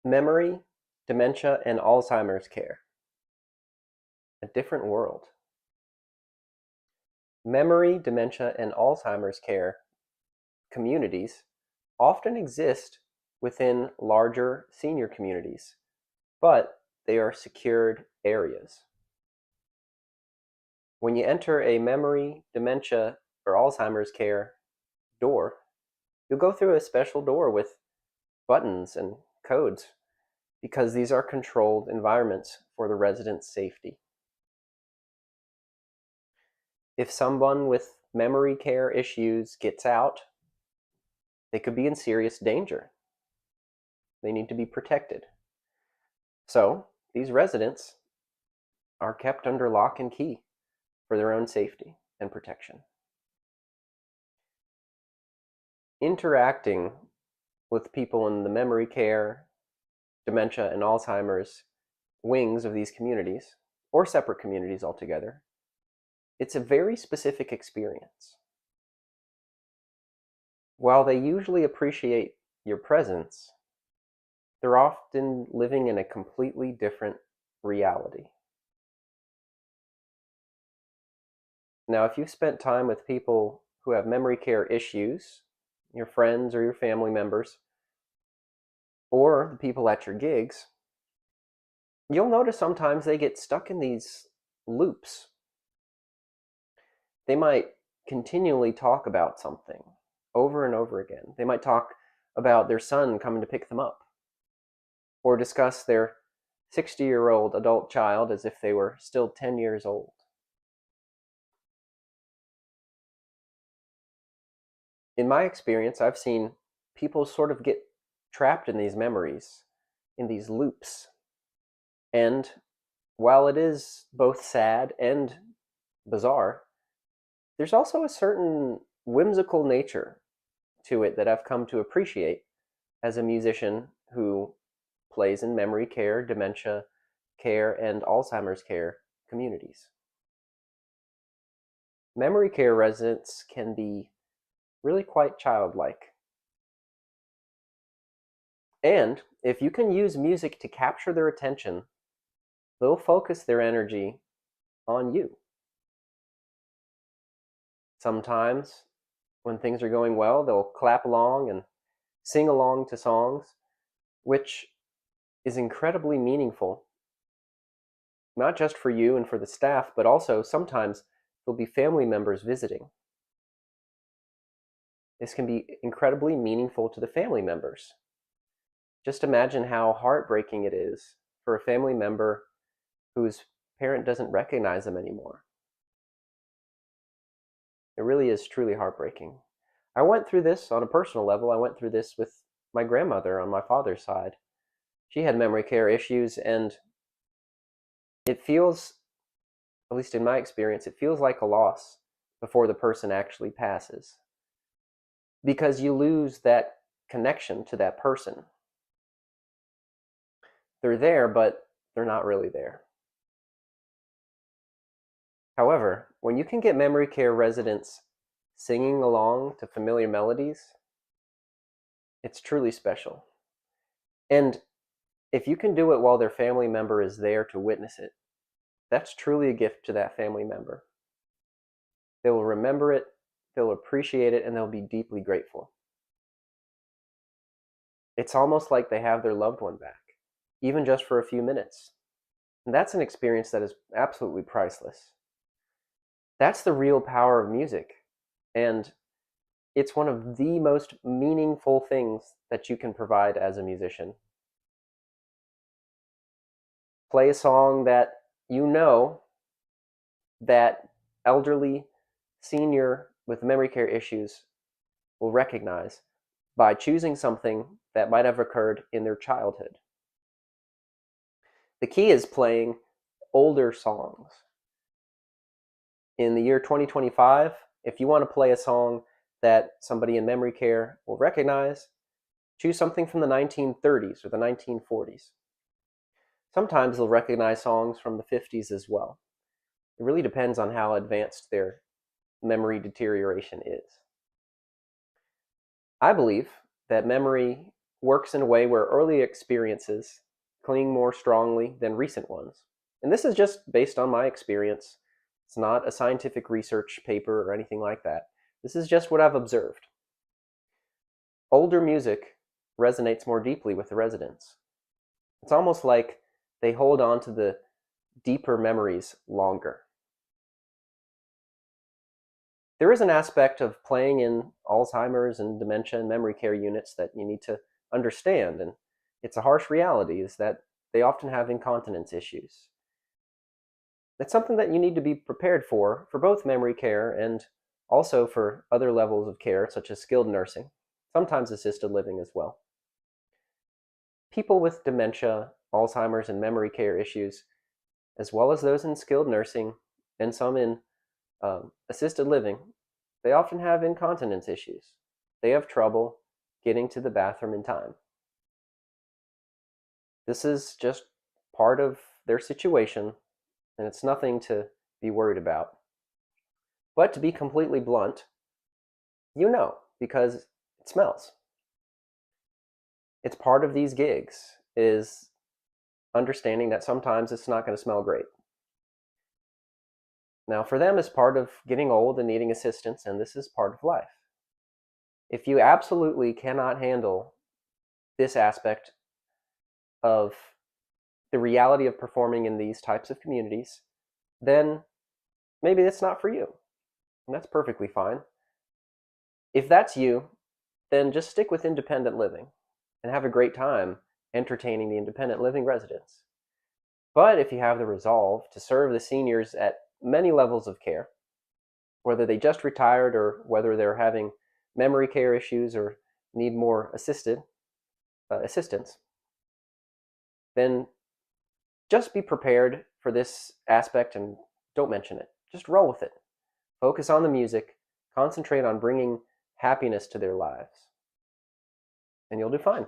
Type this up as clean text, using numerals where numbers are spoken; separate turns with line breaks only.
Memory, dementia, and Alzheimer's care. A different world. Memory, dementia, and Alzheimer's care communities often exist within larger senior communities, but they are secured areas. When you enter a memory, dementia, or Alzheimer's care door, you'll go through a special door with buttons and codes because these are controlled environments for the residents' safety. If someone with memory care issues gets out, they could be in serious danger. They need to be protected. So, these residents are kept under lock and key for their own safety and protection. Interacting with people in the memory care, dementia, and Alzheimer's wings of these communities, or separate communities altogether, it's a very specific experience. While they usually appreciate your presence, they're often living in a completely different reality. Now, if you've spent time with people who have memory care issues, your friends or your family members, or the people at your gigs, you'll notice sometimes they get stuck in these loops. They might continually talk about something over and over again. They might talk about their son coming to pick them up, or discuss their 60-year-old adult child as if they were still 10 years old. In my experience, I've seen people sort of get trapped in these memories, in these loops. And while it is both sad and bizarre, there's also a certain whimsical nature to it that I've come to appreciate as a musician who plays in memory care, dementia care, and Alzheimer's care communities. Memory care residents can be really quite childlike. And if you can use music to capture their attention, they'll focus their energy on you. Sometimes, when things are going well, they'll clap along and sing along to songs, which is incredibly meaningful, not just for you and for the staff, but also sometimes there'll be family members visiting. This can be incredibly meaningful to the family members. Just imagine how heartbreaking it is for a family member whose parent doesn't recognize them anymore. It really is truly heartbreaking. I went through this on a personal level. I went through this with my grandmother on my father's side. She had memory care issues, and it feels, at least in my experience, it feels like a loss before the person actually passes. Because you lose that connection to that person. They're there, but they're not really there. However, when you can get memory care residents singing along to familiar melodies, it's truly special. And if you can do it while their family member is there to witness it, that's truly a gift to that family member. They will remember it, they'll appreciate it, and they'll be deeply grateful. It's almost like they have their loved one back, even just for a few minutes. And that's an experience that is absolutely priceless. That's the real power of music. And it's one of the most meaningful things that you can provide as a musician. Play a song that you know that elderly, senior with memory care issues will recognize by choosing something that might have occurred in their childhood. The key is playing older songs. In the year 2025, if you want to play a song that somebody in memory care will recognize, choose something from the 1930s or the 1940s. Sometimes they'll recognize songs from the 50s as well. It really depends on how advanced their memory deterioration is. I believe that memory works in a way where early experiences cling more strongly than recent ones. And this is just based on my experience. It's not a scientific research paper or anything like that. This is just what I've observed. Older music resonates more deeply with the residents. It's almost like they hold on to the deeper memories longer. There is an aspect of playing in Alzheimer's and dementia and memory care units that you need to understand, and it's a harsh reality, is that they often have incontinence issues. It's something that you need to be prepared for both memory care and also for other levels of care, such as skilled nursing, sometimes assisted living as well. People with dementia, Alzheimer's, and memory care issues, as well as those in skilled nursing and some in assisted living, they often have incontinence issues. They have trouble getting to the bathroom in time. This is just part of their situation, and it's nothing to be worried about. But to be completely blunt, you know, because it smells. It's part of these gigs, is understanding that sometimes it's not going to smell great. Now, for them, it's part of getting old and needing assistance, and this is part of life. If you absolutely cannot handle this aspect of the reality of performing in these types of communities, then maybe it's not for you. And that's perfectly fine. If that's you, then just stick with independent living and have a great time entertaining the independent living residents. But if you have the resolve to serve the seniors at many levels of care, whether they just retired or whether they're having memory care issues or need more assistance, then just be prepared for this aspect and don't mention it. Just roll with it. Focus on the music, concentrate on bringing happiness to their lives, and you'll do fine.